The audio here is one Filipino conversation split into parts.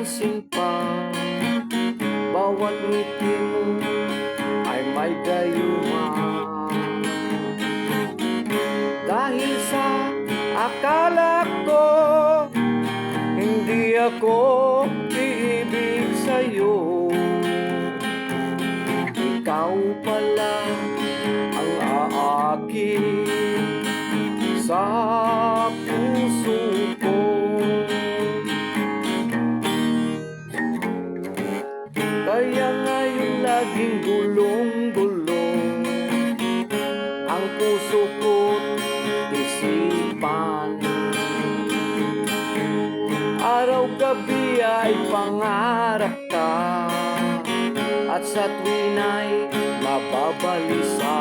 pansin pa. Bawat ngiti mo ay may gayuma. Dahil sa akala ko hindi ako iibig sa'yo, ikaw pala ang aakit sa puso ko. Kaya ngayon laging gulong-gulong ang puso ko't isipan. Araw-gabi ay pangarap ka, at sa tuwin ay mababalisa.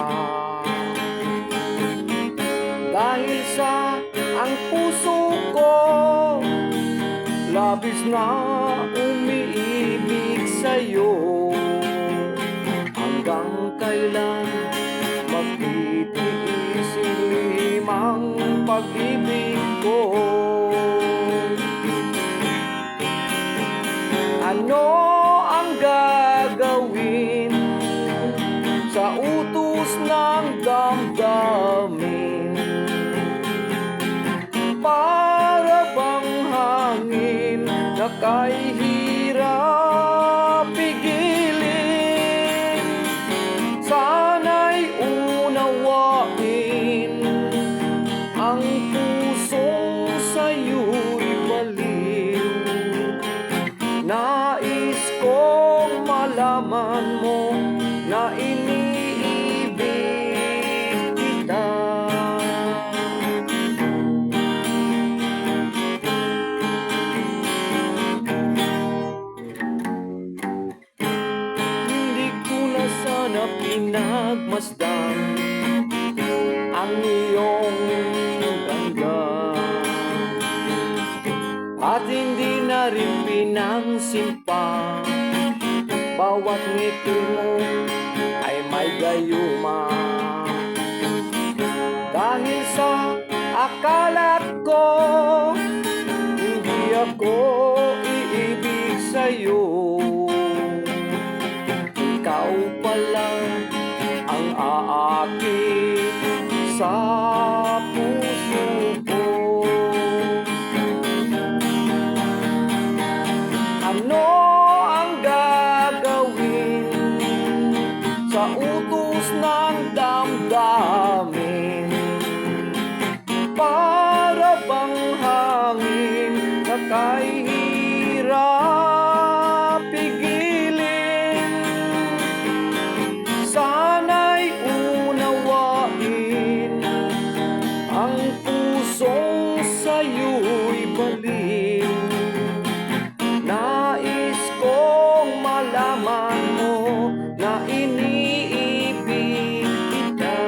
Dahil sa ang puso ko labis na umiibig sa'yo, hanggang kailan magtitiis limang pag-ibig ko? Ano ang gagawin sa utos ng damdamin? Para bang hangin na kahirap pigilin? Sana'y unawain ang pusong sa'yo'y baliw. Nais kong malaman mo na iniibig kita. Hindi ko na sana pinagmasdan ang iyong ganda, at hindi na rin pinansin pa. Bawat ngiti mo ay may gayuma. Dahil sa akala ko hindi ako iibig sa'yo, ikaw pala ang aakit sa puso ko. Ano ang gagawin sa utos ng damdamin? Para bang hangin na kahirap pigilin? Sana'y unawain ang pusong sa'yo'y baliw. Nais kong malaman mo na iniibig kita.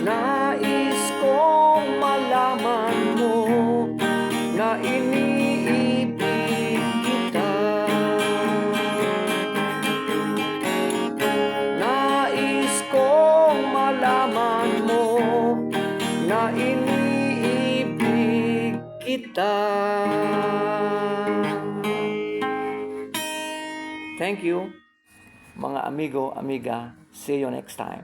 Nais kong malaman mo na iniibig kita. Nais kong malaman mo na iniibig kita. Thank you, mga amigo, amiga. See you next time.